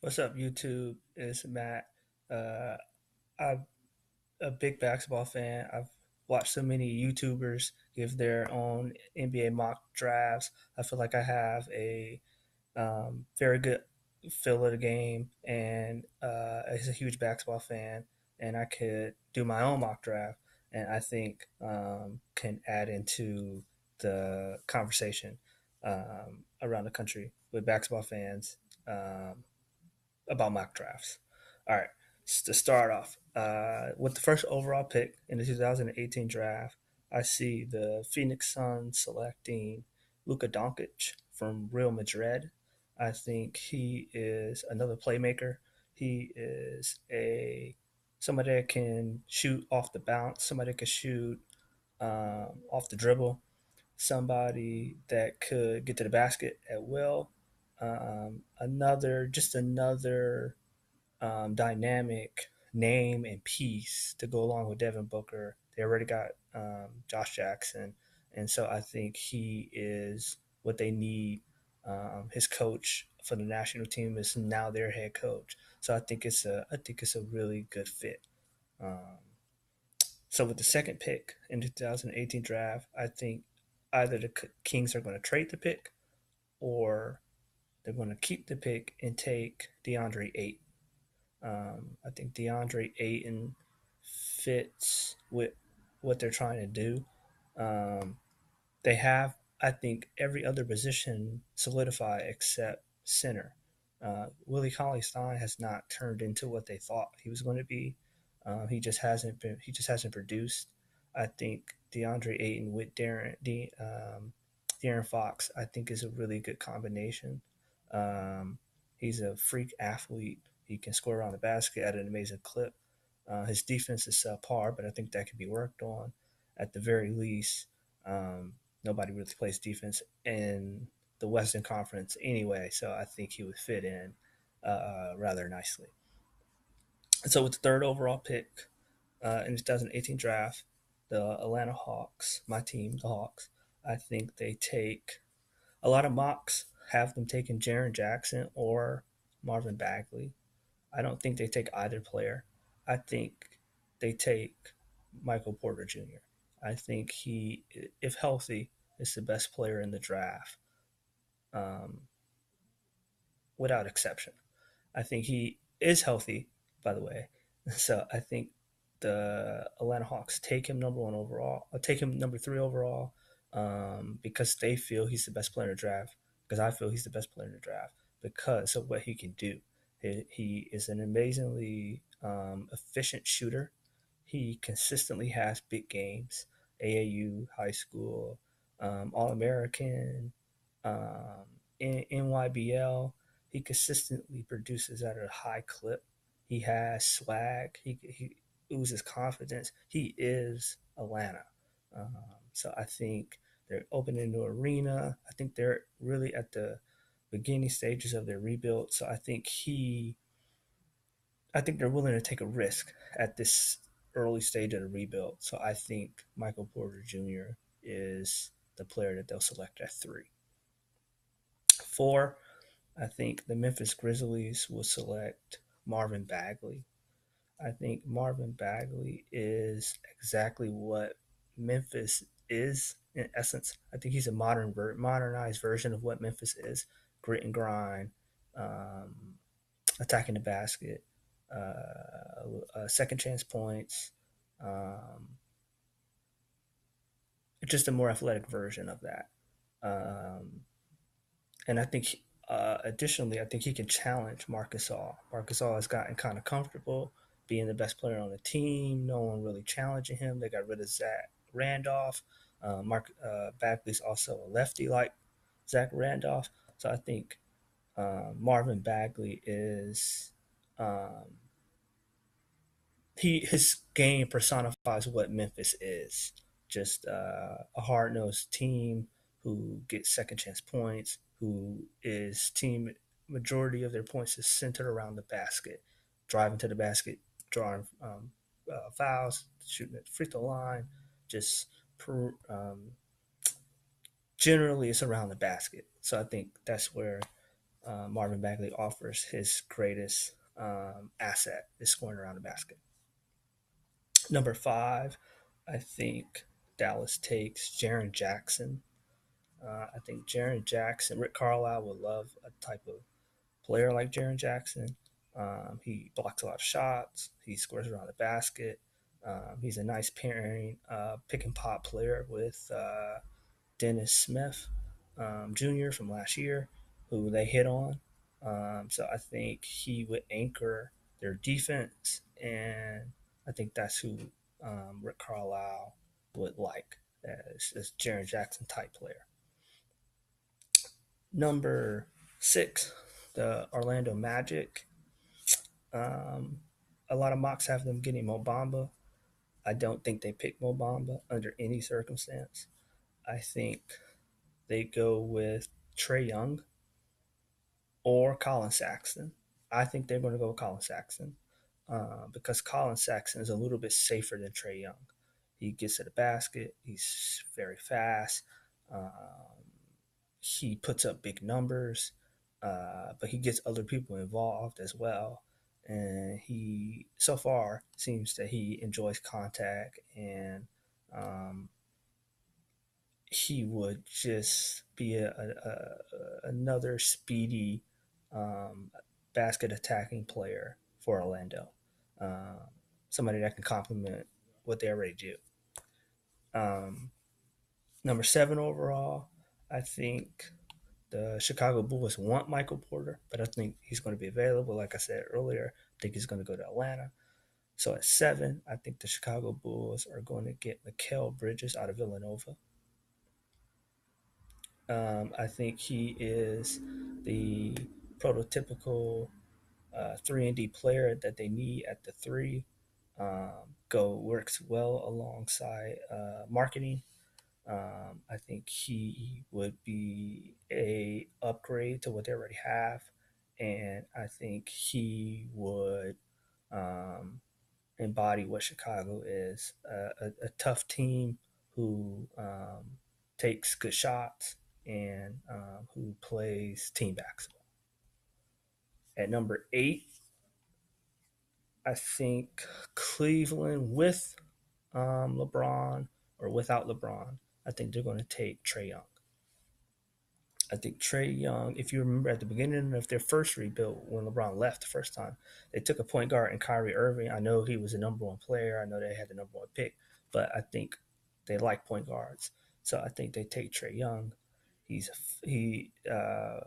What's up, YouTube? It's Matt. Uh, I'm a big basketball fan. I've watched so many YouTubers give their own NBA mock drafts. I feel like I have a very good feel of the game, and as a huge basketball fan, and I could do my own mock draft, and I think can add into the conversation around the country with basketball fans. About mock drafts. All right, to start off, with the first overall pick in the 2018 draft, I see the Phoenix Suns selecting Luka Doncic from Real Madrid. I think he is another playmaker. He is a somebody that can shoot off the bounce, somebody that can shoot off the dribble, somebody that could get to the basket at will. Another dynamic name and piece to go along with Devin Booker. They already got Josh Jackson, and so I think he is what they need. His coach for the national team is now their head coach, so I think it's a really good fit. Um, so with the second pick in the 2018 draft, I think either the Kings are going to trade the pick or they're going to keep the pick and take DeAndre Ayton. I think DeAndre Ayton fits with what they're trying to do. Um, they have, I think, every other position solidified except center. Willie Cauley Stein has not turned into what they thought he was going to be. He just hasn't been. He just hasn't produced. I think DeAndre Ayton with De'Aaron Fox, I think, is a really good combination. Um, he's a freak athlete. He can score around the basket at an amazing clip. His defense is subpar, but I think that can be worked on at the very least. Um, Nobody really plays defense in the Western Conference anyway, so I think he would fit in rather nicely. And so with the third overall pick in the 2018 draft, the Atlanta Hawks, my team, the Hawks, I think they take a lot of mocks have them taking Jaren Jackson or Marvin Bagley. I don't think they take either player. I think they take Michael Porter Jr. I think he, if healthy, is the best player in the draft, um, without exception. I think he is healthy, by the way. So I think the Atlanta Hawks take him number one overall, or take him number three overall, because they feel he's the best player in the draft. Because I feel he's the best player in the draft because of what he can do. He is an amazingly efficient shooter. He consistently has big games, AAU, high school, All American, um, NYBL. He consistently produces at a high clip. He has swag. He oozes confidence. He is Atlanta. Um, so I think they're opening a new arena. I think they're really at the beginning stages of their rebuild. So I think they're willing to take a risk at this early stage of the rebuild. So I think Michael Porter Jr. is the player that they'll select at three. Four, I think the Memphis Grizzlies will select Marvin Bagley. I think Marvin Bagley is exactly what Memphis is in essence. I think he's a modernized version of what Memphis is: grit and grind, um, attacking the basket, second chance points, um, just a more athletic version of that. Um, and I think additionally, I think he can challenge Marcus All. Marcus All has gotten kind of comfortable being the best player on the team. No one really challenging him. They got rid of Zach Randolph. Mark Bagley's also a lefty like Zach Randolph. So I think Marvin Bagley is um, his game personifies what Memphis is. Just a hard nosed team who gets second chance points, who is team majority of their points is centered around the basket, driving to the basket, drawing fouls, shooting at the free throw line. Just per, generally, it's around the basket. So I think that's where Marvin Bagley offers his greatest asset is scoring around the basket. Number five, I think Dallas takes Jaren Jackson. I think Jaren Jackson, Rick Carlisle would love a type of player like Jaren Jackson. He blocks a lot of shots. He scores around the basket. He's a nice pairing, pick and pop player with Dennis Smith Jr. from last year, who they hit on. So I think he would anchor their defense, and I think that's who Rick Carlisle would like as Jaren Jackson type player. Number six, the Orlando Magic. Um, a lot of mocks have them getting Mobamba. I don't think they pick Mobamba under any circumstance. I think they go with Trey Young or Colin Saxton. I think they're going to go with Colin Saxton because Colin Saxton is a little bit safer than Trey Young. He gets to the basket. He's very fast. Um, he puts up big numbers, but he gets other people involved as well. And he, so far, seems that he enjoys contact and he would just be another speedy um, basket attacking player for Orlando. Um, Somebody that can complement what they already do. Um, Number seven overall, I think the Chicago Bulls want Michael Porter, but I think he's going to be available. Like I said earlier, I think he's going to go to Atlanta. So at seven, I think the Chicago Bulls are going to get Mikal Bridges out of Villanova. I think he is the prototypical 3 and D player that they need at the three. Go works well alongside marketing. I think he would be a upgrade to what they already have, and I think he would um, embody what Chicago is a tough team who takes good shots and who plays team basketball. At number eight, I think Cleveland with LeBron or without LeBron, I think they're going to take Trey Young. I think Trey Young, if you remember at the beginning of their first rebuild when LeBron left the first time, they took a point guard in Kyrie Irving. I know he was the number one player. I know they had the number one pick, but I think they like point guards. So I think they take Trey Young. He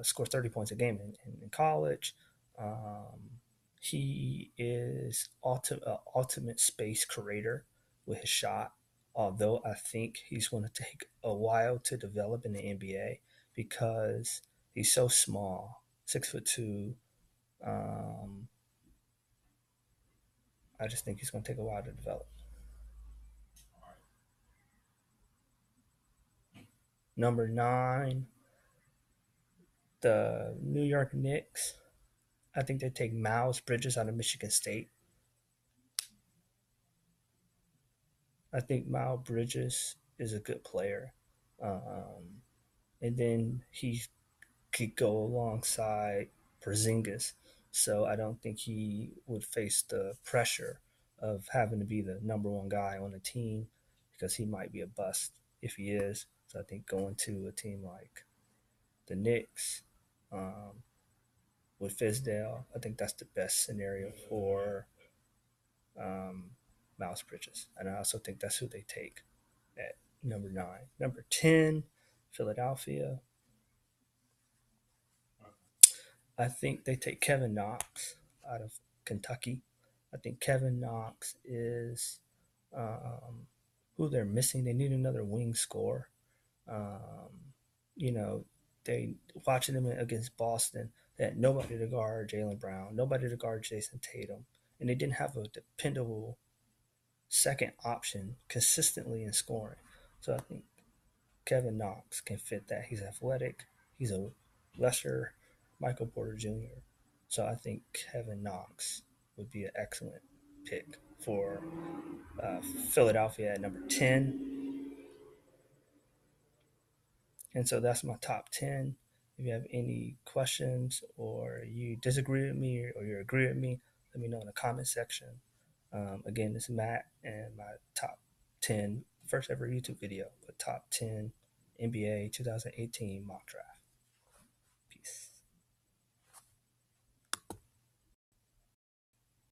scores 30 points a game in college. Um, he is ultimate space creator with his shot. Although I think he's going to take a while to develop in the NBA because he's so small, 6'2". Um, I just think he's going to take a while to develop. Number nine, the New York Knicks. I think they take Miles Bridges out of Michigan State. I think Miles Bridges is a good player. And then he could go alongside Porzingis. So I don't think he would face the pressure of having to be the number one guy on the team because he might be a bust if he is. So I think going to a team like the Knicks with Fizdale, I think that's the best scenario for um, Miles Bridges. And I also think that's who they take at number nine. Number 10, Philadelphia. I think they take Kevin Knox out of Kentucky. I think Kevin Knox is um, who they're missing. They need another wing score. Um, you know, they watching them against Boston. They had nobody to guard Jalen Brown, nobody to guard Jason Tatum, and they didn't have a dependable second option consistently in scoring. So I think Kevin Knox can fit that. He's athletic. He's a lesser Michael Porter Jr. So I think Kevin Knox would be an excellent pick for Philadelphia at number 10. And so that's my top 10. If you have any questions or you disagree with me or you agree with me, let me know in the comment section. Again, this is Matt and my top 10 first ever YouTube video, but top 10 NBA 2018 mock draft.